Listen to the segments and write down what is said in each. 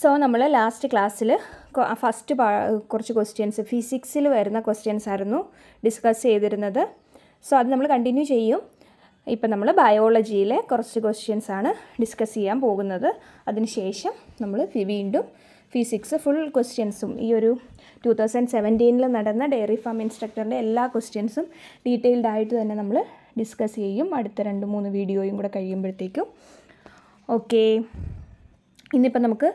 So നമ്മൾ last ക്ലാസ്സിൽ first കുറച്ച് ക്വസ്റ്റ്യൻസ് ഫിസിക്സിൽ വരുന്ന ക്വസ്റ്റ്യൻസ് ആയിരുന്നു ഡിസ്കസ് ചെയ്തിരുന്നത്. സോ അത് നമ്മൾ കണ്ടിന്യൂ ചെയ്യും. ഇപ്പം നമ്മൾ ബയോളജിയിലെ കുറച്ച് ക്വസ്റ്റ്യൻസ് ആണ് ഡിസ്കസ് ചെയ്യാൻ പോകുന്നത്. അതിനുശേഷം നമ്മൾ വീണ്ടും ഫിസിക്സ് ഫുൾ ക്വസ്റ്റ്യൻസും ഈ ഒരു 2017 നടന്ന ഡയറി ഫാം ഇൻസ്ട്രക്ടറിൻ്റെ എല്ലാ ക്വസ്റ്റ്യൻസും ഡീറ്റെയിൽഡ് ആയിട്ട് തന്നെ നമ്മൾ ഡിസ്കസ് ചെയ്യും അടുത്ത 2-3 വീഡിയോയും കൂടെ കഴിയുമ്പോഴത്തേക്കും. ഓക്കെ, ഇന്നിപ്പം നമുക്ക്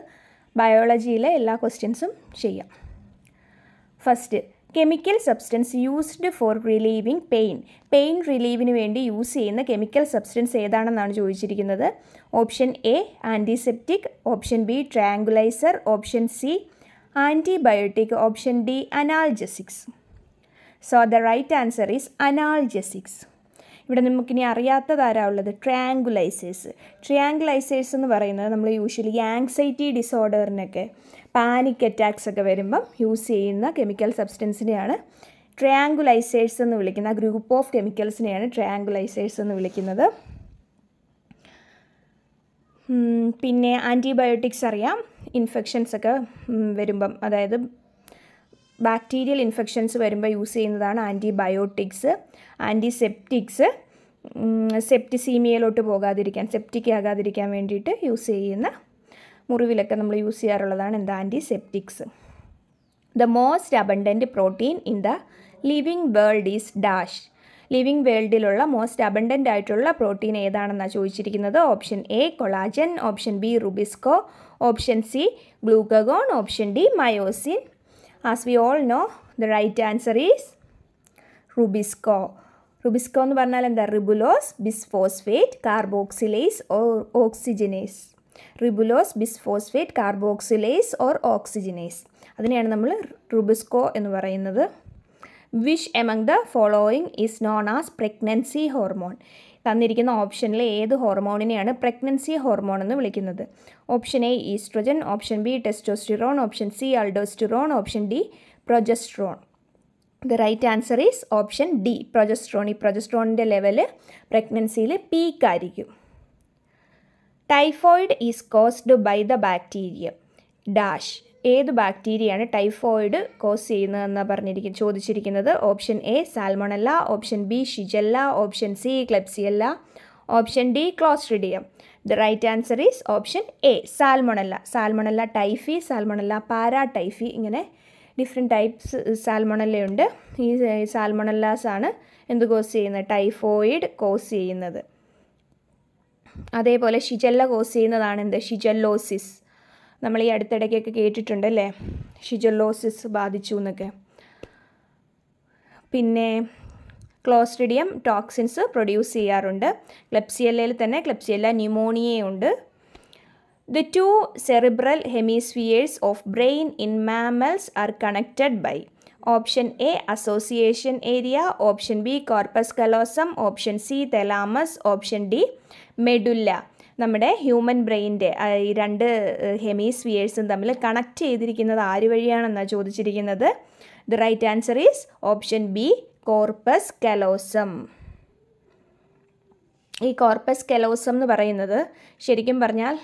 ബയോളജിയിലെ എല്ലാ ക്വസ്റ്റ്യൻസും ചെയ്യാം. First, chemical substance used for relieving pain റിലീവിന് വേണ്ടി യൂസ് ചെയ്യുന്ന കെമിക്കൽ സബ്സ്റ്റൻസ് ഏതാണെന്നാണ് ചോദിച്ചിരിക്കുന്നത്. Option A antiseptic, option B tranquilliser, option C antibiotic, option D analgesics. So the right answer is analgesics. ഇവിടെ നമുക്കിനി അറിയാത്തതാരാ ഉള്ളത്? ട്രയാങ്കുലൈസേഴ്സ് എന്ന് പറയുന്നത് നമ്മൾ യൂഷ്വലി ആങ്സൈറ്റി ഡിസോർഡറിനൊക്കെ പാനിക് അറ്റാക്സ് ഒക്കെ വരുമ്പം യൂസ് ചെയ്യുന്ന കെമിക്കൽ സബ്സ്റ്റൻസിനെയാണ് ട്രയാങ്കുലൈസേഴ്സ് എന്ന് വിളിക്കുന്നത്. ആ ഗ്രൂപ്പ് ഓഫ് കെമിക്കൽസിനെയാണ് ട്രയാങ്കുലൈസേഴ്സ് എന്ന് വിളിക്കുന്നത്. പിന്നെ ആൻറ്റിബയോട്ടിക്സ് അറിയാം, ഇൻഫെക്ഷൻസ് ഒക്കെ വരുമ്പം, അതായത് ബാക്ടീരിയൽ ഇൻഫെക്ഷൻസ് വരുമ്പോൾ യൂസ് ചെയ്യുന്നതാണ് ആൻറ്റിബയോട്ടിക്സ്. ആൻറ്റിസെപ്റ്റിക്സ് സെപ്റ്റിസീമിയയിലോട്ട് പോകാതിരിക്കാൻ, സെപ്റ്റിക് ആകാതിരിക്കാൻ വേണ്ടിയിട്ട് യൂസ് ചെയ്യുന്ന, മുറിവിലൊക്കെ നമ്മൾ യൂസ് ചെയ്യാറുള്ളതാണ് എന്താ antiseptics. The most abundant protein in the living world is dash. Living വേൾഡിലുള്ള മോസ്റ്റ് അബണ്ടൻ്റ് ആയിട്ടുള്ള പ്രോട്ടീൻ ഏതാണെന്നാണ് ചോദിച്ചിരിക്കുന്നത്. Option A collagen, option B rubisco, option C glucagon, option D myosin. As we all know the right answer is rubisco. Rubisco എന്ന് പറഞ്ഞാൽ എന്താ? Ribulose bisphosphate carboxylase or oxygenase. Ribulose bisphosphate carboxylase or oxygenase, അതിനെയാണ് നമ്മൾ rubisco എന്ന് പറയുന്നത്. Which among the following is known as pregnancy hormone. തന്നിരിക്കുന്ന ഓപ്ഷനിൽ ഏത് ഹോർമോണിനെയാണ് പ്രഗ്നൻസി ഹോർമോൺ എന്ന് വിളിക്കുന്നത്? Option A oestrogen, option B testosterone, option C aldosterone, option D progesterone. The right answer is option D progesterone. ഈ പ്രൊജസ്ട്രോണിൻ്റെ ലെവല് പ്രഗ്നൻസിയിൽ പീക്കായിരിക്കും. Typhoid is caused by the bacteria dash. ഏത് ബാക്ടീരിയയാണ് ടൈഫോയിഡ് കോസ് ചെയ്യുന്നതെന്ന് ചോദിച്ചിരിക്കുന്നത്. Option A salmonella, option B shigella, option C klebsiella, option D clostridium. The right answer is option A salmonella. Salmonella typhi, salmonella paratyphi, ഇങ്ങനെ different types സാൽമണല്ലയുണ്ട്. ഈ സാൽമണല്ലാസ് ആണ് എന്ത് cos ചെയ്യുന്നത്? Typhoid cos ചെയ്യുന്നത്. അതേപോലെ ഷിജല്ല കോസ് ചെയ്യുന്നതാണ് എന്ത്? ഷിജല്ലോസിസ്. നമ്മൾ ഈ അടുത്തിടയ്ക്കൊക്കെ കേട്ടിട്ടുണ്ടല്ലേ, ഷിജല്ലോസിസ് ബാധിച്ചു എന്നൊക്കെ. പിന്നെ ക്ലോസ്ട്രിഡിയം ടോക്സിൻസ് പ്രൊഡ്യൂസ് ചെയ്യാറുണ്ട്. ക്ലെപ്സിയല്ലയിൽ തന്നെ ക്ലെപ്സിയല്ല ന്യൂമോണിയയുണ്ട്. The two cerebral hemispheres of brain in mammals are connected by. Option A association area, option B corpus callosum, option C thalamus, option D medulla. നമ്മുടെ ഹ്യൂമൻ ബ്രെയിൻ്റെ ഈ 2 ഹെമിസ്ഫിയേഴ്സും തമ്മിൽ കണക്ട് ചെയ്തിരിക്കുന്നത് ആര് വഴിയാണെന്നാണ് ചോദിച്ചിരിക്കുന്നത്. The right answer is option B corpus callosum. ഈ കോർപ്പസ് കലോസം എന്ന് പറയുന്നത് ശരിക്കും പറഞ്ഞാൽ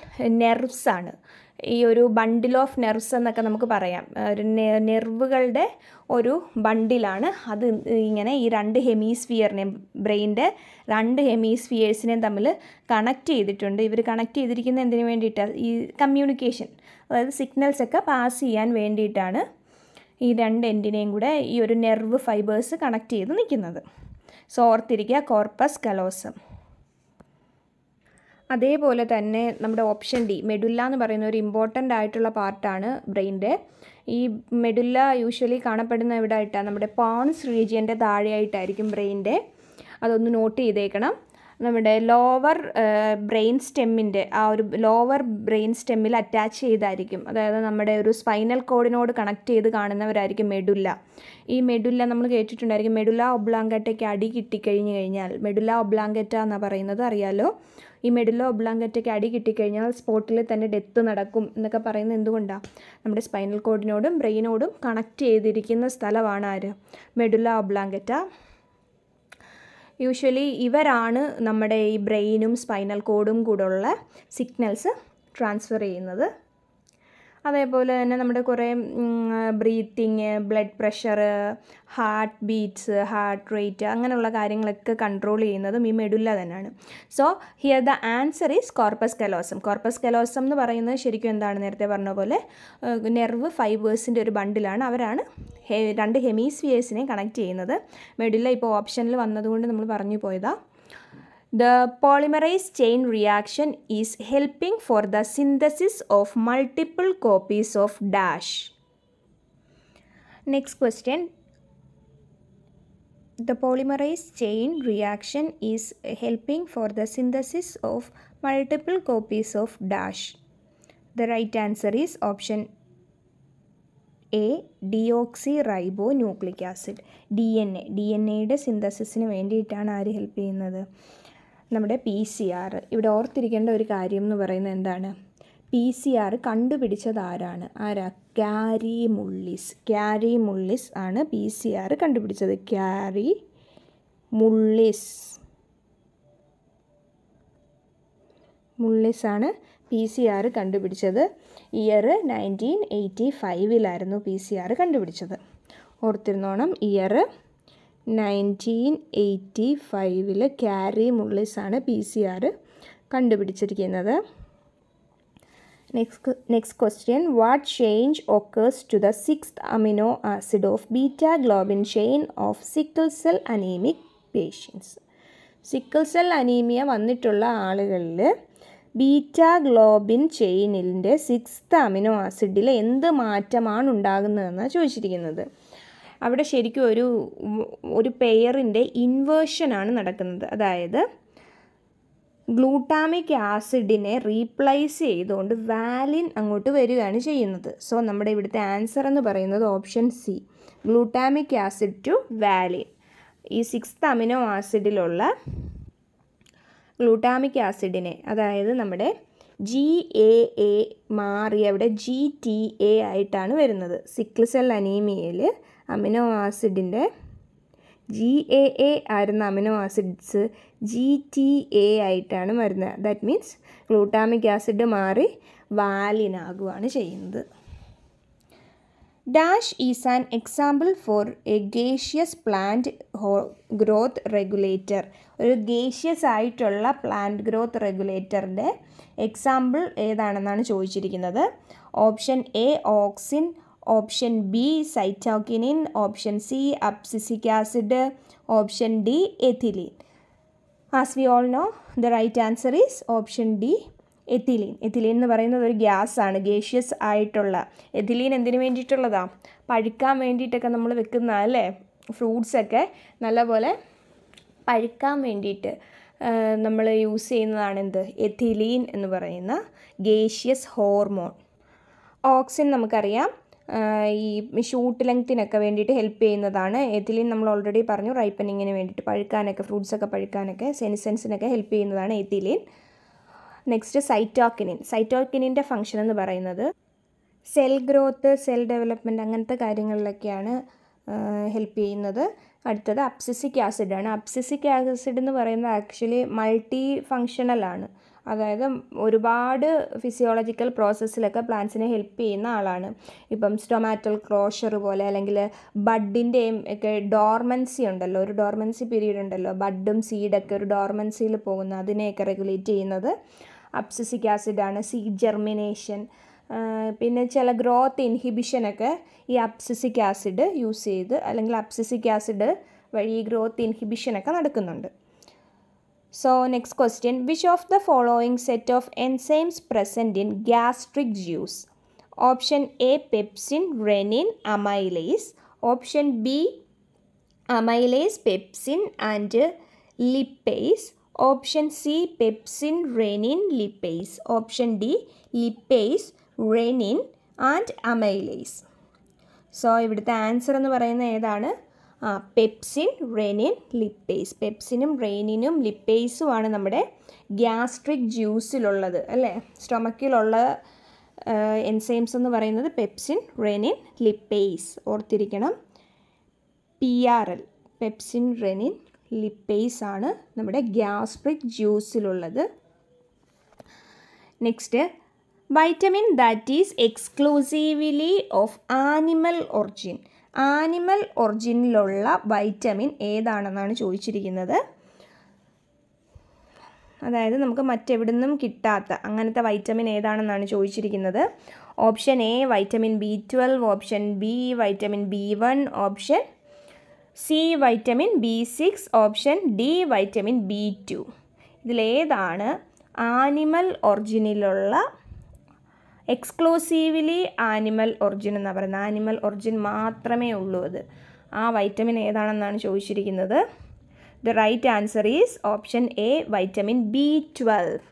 നെർവ്സ് ആണ്. ഈ ഒരു ബണ്ടിൽ ഓഫ് നെർവ്സ് എന്നൊക്കെ നമുക്ക് പറയാം. ഒരു നെർവുകളുടെ ഒരു ബണ്ടിലാണ് അത്. ഇങ്ങനെ ഈ 2 ഹെമിസ്ഫിയറിനെയും ബ്രെയിൻ്റെ 2 ഹെമിസ്ഫിയേഴ്സിനെയും തമ്മിൽ കണക്ട് ചെയ്തിട്ടുണ്ട്. ഇവർ കണക്ട് ചെയ്തിരിക്കുന്നത് എന്തിനു വേണ്ടിയിട്ടാണ്? ഈ കമ്മ്യൂണിക്കേഷൻ, അതായത് സിഗ്നൽസ് ഒക്കെ പാസ് ചെയ്യാൻ വേണ്ടിയിട്ടാണ് ഈ 2 എൻഡിനെയും കൂടെ ഈ ഒരു നെർവ് ഫൈബേഴ്സ് കണക്ട് ചെയ്ത് നിൽക്കുന്നത്. സോ ഓർത്തിരിക്കുക, കോർപ്പസ് കലോസം. അതേപോലെ തന്നെ നമ്മുടെ ഓപ്ഷൻ ഡി മെഡുല്ല എന്ന് പറയുന്ന ഒരു ഇമ്പോർട്ടൻ്റ് ആയിട്ടുള്ള പാർട്ടാണ് ബ്രെയിൻ്റെ. ഈ മെഡുല്ല യൂഷ്വലി കാണപ്പെടുന്ന എവിടെ ആയിട്ടാണ്? നമ്മുടെ പോൺസ് റീജിയൻ്റെ താഴെയായിട്ടായിരിക്കും ബ്രെയിൻ്റെ. അതൊന്ന് നോട്ട് ചെയ്തേക്കണം. നമ്മുടെ ലോവർ ബ്രെയിൻ സ്റ്റെമ്മിൻ്റെ ആ ഒരു ലോവർ ബ്രെയിൻ സ്റ്റെമ്മിൽ അറ്റാച്ച് ചെയ്തായിരിക്കും. അതായത് നമ്മുടെ ഒരു സ്പൈനൽ കോഡിനോട് കണക്ട് ചെയ്ത് കാണുന്നവരായിരിക്കും മെഡുല്ല. ഈ മെഡുല്ല നമ്മൾ കേട്ടിട്ടുണ്ടായിരിക്കും. മെഡുല്ല ഒബ്ലാങ്കറ്റയ്ക്ക് അടി കിട്ടിക്കഴിഞ്ഞ് കഴിഞ്ഞാൽ, മെഡുല്ല ഒബ്ലാങ്കറ്റ എന്നാണ് പറയുന്നത്, അറിയാലോ. ഈ മെഡുല്ല ഒബ്ലാങ്കറ്റയ്ക്ക് അടി കിട്ടിക്കഴിഞ്ഞാൽ സ്പോട്ടിൽ തന്നെ ഡെത്ത് നടക്കും എന്നൊക്കെ പറയുന്നത് എന്തുകൊണ്ടാണ്? നമ്മുടെ സ്പൈനൽ കോഡിനോടും ബ്രെയിനോടും കണക്ട് ചെയ്തിരിക്കുന്ന സ്ഥലമാണ് ആര്? മെഡുല്ല ഒബ്ലാങ്കറ്റ. യൂഷ്വലി ഇവരാണ് നമ്മുടെ ഈ ബ്രെയിനും സ്പൈനൽ കോഡും കൂടെയുള്ള സിഗ്നൽസ് ട്രാൻസ്ഫർ ചെയ്യുന്നത്. അതേപോലെ തന്നെ നമ്മുടെ കുറേ breathing, blood pressure, heart beats, heart rate അങ്ങനെയുള്ള കാര്യങ്ങളൊക്കെ കൺട്രോൾ ചെയ്യുന്നതും ഈ മെഡുല്ല തന്നെയാണ്. So here the answer is corpus callosum. Corpus callosum എന്ന് പറയുന്നത് ശരിക്കും എന്താണ്, നേരത്തെ പറഞ്ഞ പോലെ നെർവ് ഫൈബേഴ്സിൻ്റെ ഒരു ബണ്ടിലാണ്. അവരാണ് രണ്ട് ഹെമിസ്ഫിയേഴ്സിനെ കണക്ട് ചെയ്യുന്നത്. മെഡുല്ല ഇപ്പോൾ ഓപ്ഷനിൽ വന്നതുകൊണ്ട് നമ്മൾ പറഞ്ഞു പോയതാണ്. The polymerase chain reaction is helping for the synthesis of multiple copies of dash. Next question. The polymerase chain reaction is helping for the synthesis of multiple copies of dash. The right answer is option A, deoxyribonucleic acid. DNA-യുടെ സിന്തസിസിന് വേണ്ടിയിട്ടാണ് ആര് help ചെയ്യുന്നത്? നമ്മുടെ PCR. ഇവിടെ ഓർത്തിരിക്കേണ്ട ഒരു കാര്യം എന്ന് പറയുന്നത് എന്താണ്? PCR കണ്ടുപിടിച്ചത് ആരാണ്? ക്യാരി മുള്ളിസ്. ക്യാരി മുള്ളിസ് ആണ് PCR കണ്ടുപിടിച്ചത്. ക്യാരി മുള്ളിസാണ് PCR കണ്ടുപിടിച്ചത്. ഇയർ 1985 PCR കണ്ടുപിടിച്ചത്. ഓർത്തിരുന്നോണം, ഇയർ 1985 ക്യാരി മുള്ളിസാണ് PCR കണ്ടുപിടിച്ചിരിക്കുന്നത്. Next question. What change occurs to the 6th amino acid of beta globin chain of sickle cell anaemic patients? Sickle cell anaemia വന്നിട്ടുള്ള ആളുകളിൽ ബീറ്റാ ഗ്ലോബിൻ ചെയിനിൻ്റെ 6th amino ആസിഡിൽ എന്ത് മാറ്റമാണ് ഉണ്ടാകുന്നതെന്നാണ് ചോദിച്ചിരിക്കുന്നത്. അവിടെ ശരിക്കും ഒരു പെയറിൻ്റെ ഇൻവേർഷനാണ് നടക്കുന്നത്. അതായത് ഗ്ലൂട്ടാമിക് ആസിഡിനെ റീപ്ലേസ് ചെയ്തുകൊണ്ട് വാലിൻ അങ്ങോട്ട് വരികയാണ് ചെയ്യുന്നത്. സോ നമ്മുടെ ഇവിടുത്തെ ആൻസർ എന്ന് പറയുന്നത് option C, glutamic acid to valine. ഈ 6th അമിനോ ആസിഡിലുള്ള ഗ്ലൂട്ടാമിക് ആസിഡിനെ, അതായത് നമ്മുടെ GAA മാറി അവിടെ GTA ആയിട്ടാണ് വരുന്നത്. സിക്കിൾ സെൽ അനീമിയയിൽ അമിനോ ആസിഡിൻ്റെ GAA ആയിരുന്ന അമിനോ ആസിഡ്സ് GTA ആയിട്ടാണ് വരുന്നത്. ദാറ്റ് മീൻസ് ഗ്ലൂട്ടാമിക് ആസിഡ് മാറി വാലിനാകുകയാണ് ചെയ്യുന്നത്. Dash is an example for a gaseous plant growth regulator. ഒരു ഗേഷ്യസ് ആയിട്ടുള്ള പ്ലാന്റ് ഗ്രോത്ത് റെഗുലേറ്ററിൻ്റെ എക്സാമ്പിൾ ഏതാണെന്നാണ് ചോദിച്ചിരിക്കുന്നത്. Option A auxin, option B cytokinin, option C abscisic acid, option D ethylene. As we all know, the right answer is option D ethylene. Ethylene എന്ന് പറയുന്നത് ഒരു ഗ്യാസാണ്, gaseous ആയിട്ടുള്ള. Ethylene എന്തിനു വേണ്ടിയിട്ടുള്ളതാണ്? പഴുക്കാൻ വേണ്ടിയിട്ടൊക്കെ നമ്മൾ വെക്കുന്ന അല്ലേ, ഫ്രൂട്ട്സൊക്കെ നല്ലപോലെ പഴുക്കാൻ വേണ്ടിയിട്ട് നമ്മൾ യൂസ് ചെയ്യുന്നതാണ് എന്ത്? എഥിലീൻ എന്ന് പറയുന്ന ഗേഷ്യസ് ഹോർമോൺ. ഓക്സിൻ നമുക്കറിയാം ഈ ഷൂട്ട് ലെങ്ത്തിനൊക്കെ വേണ്ടിയിട്ട് ഹെൽപ്പ് ചെയ്യുന്നതാണ്. എഥിലീൻ നമ്മൾ ഓൾറെഡി പറഞ്ഞു, റൈപ്പനിങ്ങിന് വേണ്ടിയിട്ട്, പഴുക്കാനൊക്കെ, ഫ്രൂട്ട്സൊക്കെ പഴുക്കാനൊക്കെ, സെനിസൻസിനൊക്കെ ഹെൽപ്പ് ചെയ്യുന്നതാണ് എഥിലീൻ. Next cytokinin. സൈറ്റോകിനിൻ്റെ ഫംഗ്ഷൻ എന്ന് പറയുന്നത് സെൽ ഗ്രോത്ത്, സെൽ ഡെവലപ്മെൻറ്റ് അങ്ങനത്തെ കാര്യങ്ങളിലൊക്കെയാണ് ഹെൽപ്പ് ചെയ്യുന്നത്. അടുത്തത് അബ്സിസിക് ആസിഡാണ്. അബ്സിസിക് ആസിഡ് എന്ന് പറയുന്നത് ആക്ച്വലി മൾട്ടി ഫങ്ഷണലാണ്. അതായത് ഒരുപാട് ഫിസിയോളജിക്കൽ പ്രോസസ്സിലൊക്കെ പ്ലാന്റ്സിനെ ഹെൽപ്പ് ചെയ്യുന്ന ആളാണ്. ഇപ്പം സ്റ്റൊമാറ്റൽ ക്ലോഷർ പോലെ, അല്ലെങ്കിൽ ബഡിൻ്റെയും ഒക്കെ ഡോർമൻസി ഉണ്ടല്ലോ, ഒരു ഡോർമൻസി പീരീഡ് ഉണ്ടല്ലോ, ബഡും സീഡൊക്കെ ഒരു ഡോർമൻസിയിൽ പോകുന്ന, അതിനെയൊക്കെ റെഗുലേറ്റ് ചെയ്യുന്നത് അബ്സിസിക് ആസിഡാണ്. സീഡ് ജെർമിനേഷൻ, പിന്നെ ചില ഗ്രോത്ത് ഇൻഹിബിഷനൊക്കെ ഈ അബ്സിസിക് ആസിഡ് യൂസ് ചെയ്ത്, അല്ലെങ്കിൽ അബ്സിസിക് ആസിഡ് വഴി ഗ്രോത്ത് ഇൻഹിബിഷനൊക്കെ നടക്കുന്നുണ്ട്. So next question, which of the following set of enzymes present in gastric juice? Option A pepsin, renin, amylase. Option B amylase, pepsin and lipase. Option C pepsin, renin, lipase. Option D lipase, renin and amylase. So ഇവിടുത്തെ answer എന്ന് പറയുന്നത് ഏതാണ്? Pepsin, rennin, lipase. പെപ്സിനും റെനിനും ലിപ്പേസുമാണ് നമ്മുടെ gastric ജ്യൂസിലുള്ളത് അല്ലേ. സ്റ്റൊമക്കിലുള്ള എൻസൈംസ് എന്ന് പറയുന്നത് പെപ്സിൻ, റെനിൻ, ലിപ്പേസ്. ഓർത്തിരിക്കണം, PRL, പെപ്സിൻ, റെനിൻ, ലിപ്പേസ് ആണ് നമ്മുടെ ഗ്യാസ്ട്രിക് ജ്യൂസിലുള്ളത്. Next, vitamin that is exclusively of animal origin. Animal ഒറിജിനിലുള്ള വൈറ്റമിൻ ഏതാണെന്നാണ് ചോദിച്ചിരിക്കുന്നത്. അതായത് നമുക്ക് മറ്റെവിടെ നിന്നും കിട്ടാത്ത അങ്ങനത്തെ വൈറ്റമിൻ ഏതാണെന്നാണ് ചോദിച്ചിരിക്കുന്നത്. Option A vitamin B12, option B vitamin B1, option C vitamin B6, option D vitamin B2. ഇതിലേതാണ് ആനിമൽ ഒറിജിനിലുള്ള എക്സ്ക്ലൂസീവ്ലി ആനിമൽ ഒറിജിൻ എന്നാണ് പറയുന്നത്. ആനിമൽ ഒറിജിൻ മാത്രമേ ഉള്ളൂ അത്. ആ വൈറ്റമിൻ ഏതാണെന്നാണ് ചോദിച്ചിരിക്കുന്നത്. The right answer is option A vitamin B12.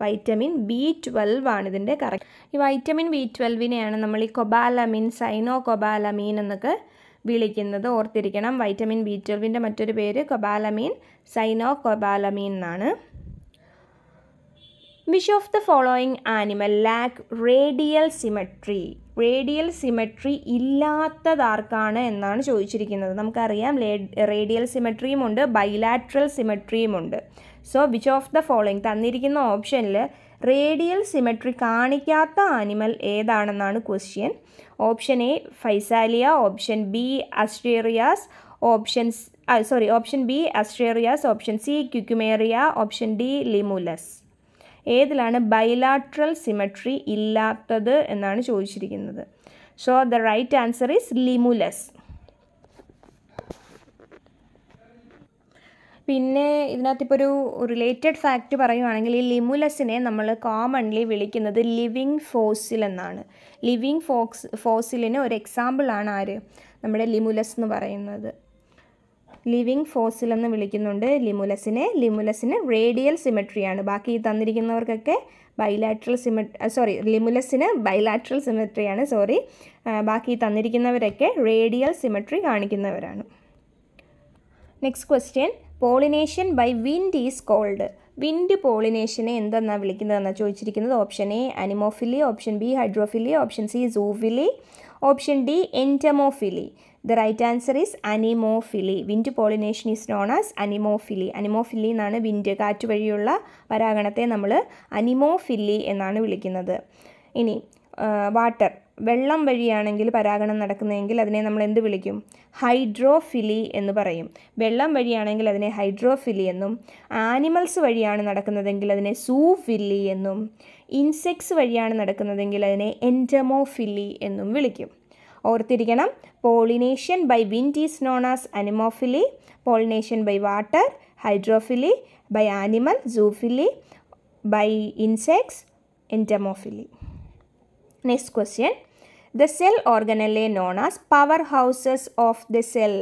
Vitamin B12 ആണ് ഇതിൻ്റെ കറക്റ്റ്. ഈ വൈറ്റമിൻ B12നെയാണ് നമ്മൾ ഈ കൊബാലമിൻ, സൈനോകൊബാലമീൻ എന്നൊക്കെ വിളിക്കുന്നത്. ഓർത്തിരിക്കണം. വൈറ്റമിൻ B12ൻ്റെ മറ്റൊരു പേര് കൊബാലമീൻ, സൈനോകൊബാലമീൻ എന്നാണ്. Which of the following animal lack radial symmetry? Radial symmetry ഇല്ലാത്തതാർക്കാണ് എന്നാണ് ചോദിച്ചിരിക്കുന്നത്. നമുക്കറിയാം റേഡിയൽ സിമെട്രിയും ഉണ്ട്, ബൈലാട്രൽ സിമെട്രിയും ഉണ്ട്. So which of the following തന്നിരിക്കുന്ന ഓപ്ഷനിൽ റേഡിയൽ സിമെട്രി കാണിക്കാത്ത ആനിമൽ ഏതാണെന്നാണ് question. Option A physalia, option B asterias, option B asterias, option C cucumaria, option D limulus. ഏതിലാണ് ബൈലാട്രൽ സിമെട്രി ഇല്ലാത്തത് എന്നാണ് ചോദിച്ചിരിക്കുന്നത്. So the right answer is limulus. പിന്നെ ഇതിനകത്തിപ്പോൾ ഒരു റിലേറ്റഡ് ഫാക്റ്റ് പറയുവാണെങ്കിൽ ഈ ലിമുലസിനെ നമ്മൾ കോമൺലി വിളിക്കുന്നത് ലിവിങ് ഫോസിൽ എന്നാണ്. ലിവിങ് ഫോസിലിന് ഒരു എക്സാമ്പിളാണ് ആര്? നമ്മുടെ ലിമുലസ് എന്ന് പറയുന്നത്. ലിവിങ് ഫോസിൽ എന്ന് വിളിക്കുന്നുണ്ട് ലിമുലസിനെ. ലിമുലസിന് റേഡിയൽ സിമെട്രിയാണ്. ബാക്കി തന്നിരിക്കുന്നവർക്കൊക്കെ ബൈലാട്രൽ ലിമുലസിന് ബൈലാട്രൽ സിമെട്രിയാണ്. ബാക്കി തന്നിരിക്കുന്നവരൊക്കെ റേഡിയൽ സിമെട്രി കാണിക്കുന്നവരാണ്. Next question, pollination by wind is called. Wind പോളിനേഷനെ എന്തെന്നാണ് വിളിക്കുന്നതെന്നാണ് ചോദിച്ചിരിക്കുന്നത്. Option A anemophily, option B hydrophily, option C zoophily, option D entomophily. The right answer is anemophily. Wind pollination is known as anemophily. Anemophily എന്നാണ് wind, കാറ്റ് വഴിയുള്ള പരാഗണത്തെ നമ്മൾ അനിമോഫില്ലി എന്നാണ് വിളിക്കുന്നത്. ഇനി വാട്ടർ, വെള്ളം വഴിയാണെങ്കിൽ പരാഗണം നടക്കുന്നതെങ്കിൽ അതിനെ നമ്മൾ എന്ത് വിളിക്കും? ഹൈഡ്രോഫിലി എന്ന് പറയും. വെള്ളം വഴിയാണെങ്കിൽ അതിനെ ഹൈഡ്രോഫിലി എന്നും, ആനിമൽസ് വഴിയാണ് നടക്കുന്നതെങ്കിൽ അതിനെ സൂഫില്ലി എന്നും, ഇൻസെക്ട്സ് വഴിയാണ് നടക്കുന്നതെങ്കിൽ അതിനെ എൻറ്റമോഫില്ലി എന്നും വിളിക്കും. ഓർത്തിരിക്കണം, pollination by wind is known as anemophily, pollination by water hydrophily, by animal zoophily, by insects entomophily. Next question, the cell organelle known as powerhouses of the cell.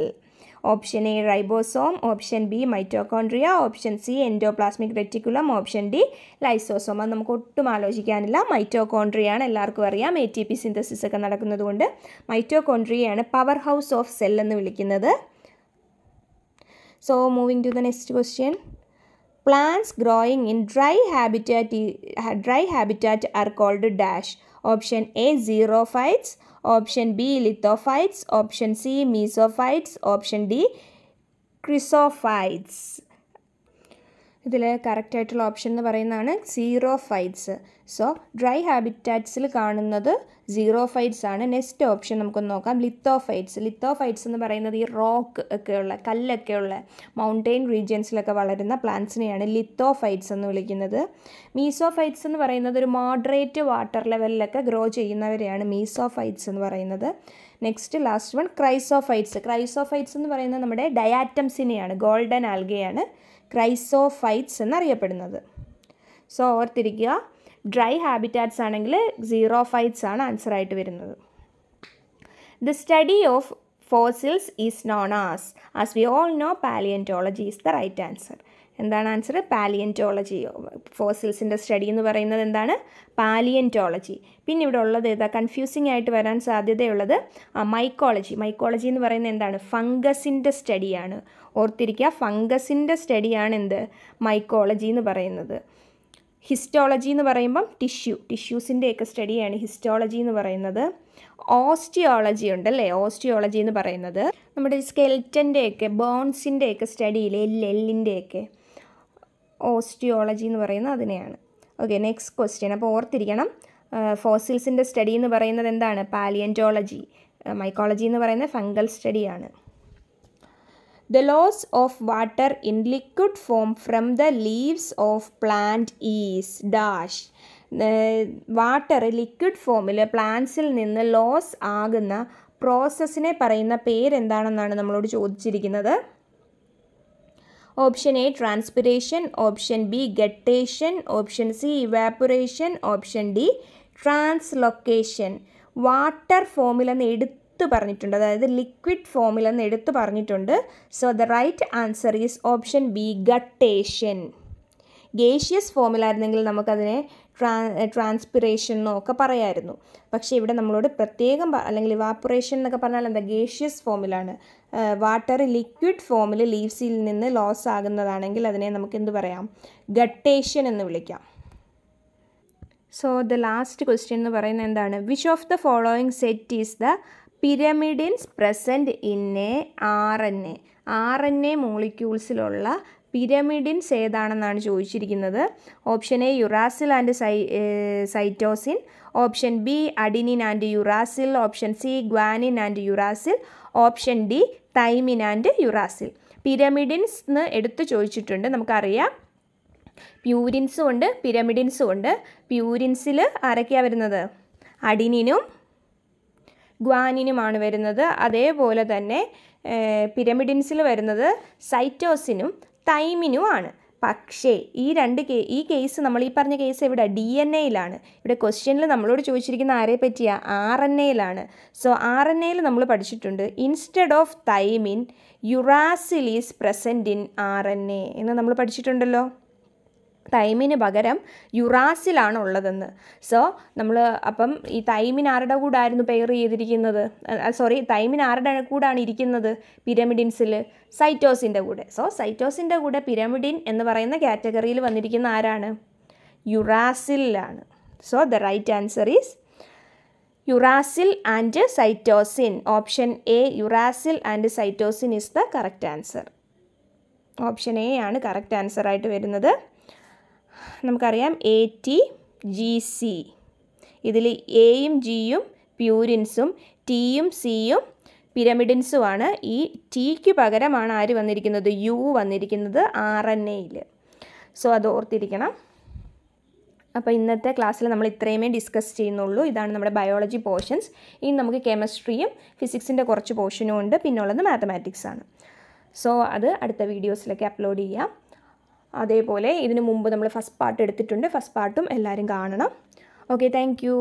Option A ribosome, option B mitochondria, option C endoplasmic reticulum, option D lysosome. അത് നമുക്ക് ഒട്ടും ആലോചിക്കാനില്ല. Mitochondria ആണ്, എല്ലാവർക്കും അറിയാം. ATP synthesis ഒക്കെ നടക്കുന്നത് കൊണ്ട് മൈറ്റോകോൺട്രിയയാണ് പവർ ഹൗസ് ഓഫ് സെൽ എന്ന് വിളിക്കുന്നത്. So moving to the next question, plants growing in dry habitat are called dash. Option A xerophytes, option B lithophytes, option C mesophytes, option D chrysophytes. ഇതിൽ കറക്റ്റായിട്ടുള്ള option എന്ന് പറയുന്നതാണ് സീറോഫൈറ്റ്സ്. So dry ഹാബിറ്റാറ്റ്സിൽ കാണുന്നത് സീറോഫൈറ്റ്സ് ആണ്. Next option നമുക്കൊന്ന് നോക്കാം, ലിത്തോഫൈറ്റ്സ്. ലിത്തോഫൈറ്റ്സ് എന്ന് പറയുന്നത് ഈ റോക്ക് ഒക്കെയുള്ള കല്ലൊക്കെയുള്ള മൗണ്ടെയിൻ റീജിയൻസിലൊക്കെ വളരുന്ന പ്ലാന്റ്സിനെയാണ് ലിത്തോഫൈറ്റ്സ് എന്ന് വിളിക്കുന്നത്. മീസോഫൈറ്റ്സ് എന്ന് പറയുന്നത് ഒരു മോഡറേറ്റ് വാട്ടർ ലെവലിലൊക്കെ ഗ്രോ ചെയ്യുന്നവരെയാണ് മീസോഫൈറ്റ്സ് എന്ന് പറയുന്നത്. Next last one chrysophytes. Chrysophytes എന്ന് പറയുന്നത് നമ്മുടെ ഡയാറ്റംസിനെയാണ്, ഗോൾഡൻ ആൽഗയാണ് ക്രൈസോഫൈറ്റ്സ് എന്നറിയപ്പെടുന്നത്. സോ ഓർത്തിരിക്കുക, ഡ്രൈ ഹാബിറ്റാറ്റ്സ് ആണെങ്കിൽ സീറോഫൈറ്റ്സ് ആണ് ആൻസർ ആയിട്ട് വരുന്നത്. The study of fossils is known as we all know palaeontology is the right answer. എന്താണ് ആൻസർ? പാലിയൻറ്റോളജി. ഫോസിൽസിൻ്റെ സ്റ്റഡി എന്ന് പറയുന്നത് എന്താണ്? പാലിയൻറ്റോളജി. പിന്നെ ഇവിടെ ഉള്ളത് ഏതാ? കൺഫ്യൂസിങ് ആയിട്ട് വരാൻ സാധ്യതയുള്ളത് മൈക്കോളജി. മൈക്കോളജി എന്ന് പറയുന്നത് എന്താണ്? ഫംഗസിൻ്റെ സ്റ്റഡിയാണ്. ഓർത്തിരിക്കുക, ഫംഗസിൻ്റെ സ്റ്റഡിയാണ് എന്ത്? മൈക്കോളജി എന്ന് പറയുന്നത്. ഹിസ്റ്റോളജി എന്ന് പറയുമ്പം ടിഷ്യൂസിൻ്റെയൊക്കെ സ്റ്റഡിയാണ് ഹിസ്റ്റോളജി എന്ന് പറയുന്നത്. ഓസ്റ്റിയോളജി ഉണ്ടല്ലേ, ഓസ്റ്റിയോളജി എന്ന് പറയുന്നത് നമ്മുടെ സ്കെൽറ്റൻ്റെയൊക്കെ ബോൺസിൻ്റെയൊക്കെ സ്റ്റഡിയിൽ എല്ലിൻ്റെയൊക്കെ ഓസ്റ്റിയോളജി എന്ന് പറയുന്നത് അതിനെയാണ്. Okay, next question. അപ്പോൾ ഓർത്തിരിക്കണം, ഫോസിൽസിൻ്റെ സ്റ്റഡി എന്ന് പറയുന്നത് എന്താണ്? പാലിയൻറ്റോളജി. മൈക്കോളജി എന്ന് പറയുന്നത് fungal സ്റ്റഡിയാണ്. The loss of water in liquid form from the leaves of plant is dash. Water liquid ഫോമിൽ പ്ലാന്റ്സിൽ നിന്ന് ലോസ് ആകുന്ന പ്രോസസ്സിനെ പറയുന്ന പേരെന്താണെന്നാണ് നമ്മളോട് ചോദിച്ചിരിക്കുന്നത്. Option A transpiration, option B guttation, option C evaporation, option D translocation. Water ഫോമിലെന്ന് എടുത്ത് പറഞ്ഞിട്ടുണ്ട്, അതായത് ലിക്വിഡ് ഫോമിലെന്ന് എടുത്ത് പറഞ്ഞിട്ടുണ്ട്. So the right answer is option B guttation. Gaseous ഫോമിലായിരുന്നെങ്കിൽ നമുക്കതിനെ ട്രാൻസ്പിറേഷൻ എന്നൊക്കെ പറയാമായിരുന്നു. പക്ഷേ ഇവിടെ നമ്മളോട് പ്രത്യേകം അല്ലെങ്കിൽ ഇവാപ്പറേഷൻ എന്നൊക്കെ പറഞ്ഞാൽ എന്താ? ഗേഷ്യസ് ഫോമിലാണ്. വാട്ടർ ലിക്വിഡ് ഫോമിൽ ലീവ്സിൽ നിന്ന് ലോസ് ആകുന്നതാണെങ്കിൽ അതിനെ നമുക്ക് എന്ത് പറയാം? ഗട്ടേഷൻ എന്ന് വിളിക്കാം. സോ ദ ലാസ്റ്റ് ക്വസ്റ്റ്യൻ എന്ന് പറയുന്നത് എന്താണ്? Which of the following set is the pyrimidines present in a RNA? RNA മോളിക്യൂൾസിലുള്ള പിരമിഡിൻസ് ഏതാണെന്നാണ് ചോദിച്ചിരിക്കുന്നത്. Option A uracil and cytosine, option B adenine and uracil, option C guanine and uracil, option D thymine and uracil. Pyrimidines എന്ന് എടുത്ത് ചോദിച്ചിട്ടുണ്ട്. നമുക്കറിയാം പ്യൂരിൻസും ഉണ്ട് പിരമിഡിൻസും ഉണ്ട്. പ്യൂരിൻസിൽ ആരൊക്കെയാണ് വരുന്നത്? അഡിനിനും ഗ്വാനിനുമാണ് വരുന്നത്. അതേപോലെ തന്നെ പിരമിഡിൻസിൽ വരുന്നത് സൈറ്റോസിനും തൈമിനുമാണ്. പക്ഷേ ഈ കേസ് നമ്മൾ ഈ പറഞ്ഞ കേസ് ഇവിടെ DNA-യിലാണ്. ഇവിടെ ക്വസ്റ്റ്യനിൽ നമ്മളോട് ചോദിച്ചിരിക്കുന്ന ആരെ പറ്റിയാ? RNA-യിലാണ്. സോ RNA-യിൽ നമ്മൾ പഠിച്ചിട്ടുണ്ട് instead of thymine uracil is present in RNA എന്ന് നമ്മൾ പഠിച്ചിട്ടുണ്ടല്ലോ. തൈമിന് പകരം യുറാസിലാണ് ഉള്ളതെന്ന്. സോ നമ്മൾ അപ്പം ഈ തൈമിൻ ആരുടെ കൂടായിരുന്നു പെയർ ചെയ്തിരിക്കുന്നത്? തൈമിൻ ആരുടെ കൂടാണ് ഇരിക്കുന്നത് പിരമിഡിൻസിൽ? സൈറ്റോസിൻ്റെ കൂടെ. സോ സൈറ്റോസിൻ്റെ കൂടെ പിരമിഡിൻ എന്ന് പറയുന്ന കാറ്റഗറിയിൽ വന്നിരിക്കുന്ന ആരാണ്? യുറാസിലാണ്. So the right answer is uracil and cytosine. Option A uracil and cytosine is the correct answer. Option A ആണ് കറക്റ്റ് ആൻസർ ആയിട്ട് വരുന്നത്. നമുക്കറിയാം ATGC. ഇതിൽ എയും ജിയും പ്യൂരിൻസും ടിയും സിയും പിരമിഡിൻസുമാണ്. ഈ ടിക്ക് പകരമാണ് ആര് വന്നിരിക്കുന്നത്? യു വന്നിരിക്കുന്നത് RNA-യിൽ. സോ അത് ഓർത്തിരിക്കണം. അപ്പോൾ ഇന്നത്തെ ക്ലാസ്സിൽ നമ്മൾ ഇത്രയുമേ ഡിസ്കസ് ചെയ്യുന്നുള്ളൂ. ഇതാണ് നമ്മുടെ ബയോളജി പോർഷൻസ്. ഇനി നമുക്ക് കെമിസ്ട്രിയും ഫിസിക്സിൻ്റെ കുറച്ച് പോർഷനും ഉണ്ട്. പിന്നുള്ളത് മാത്തമാറ്റിക്സ് ആണ്. സോ അത് അടുത്ത വീഡിയോസിലൊക്കെ അപ്ലോഡ് ചെയ്യാം. അതേപോലെ ഇതിനു മുമ്പ് നമ്മൾ ഫസ്റ്റ് പാർട്ട് എടുത്തിട്ടുണ്ട്. ഫസ്റ്റ് പാർട്ടും എല്ലാവരും കാണണം. Okay, thank you.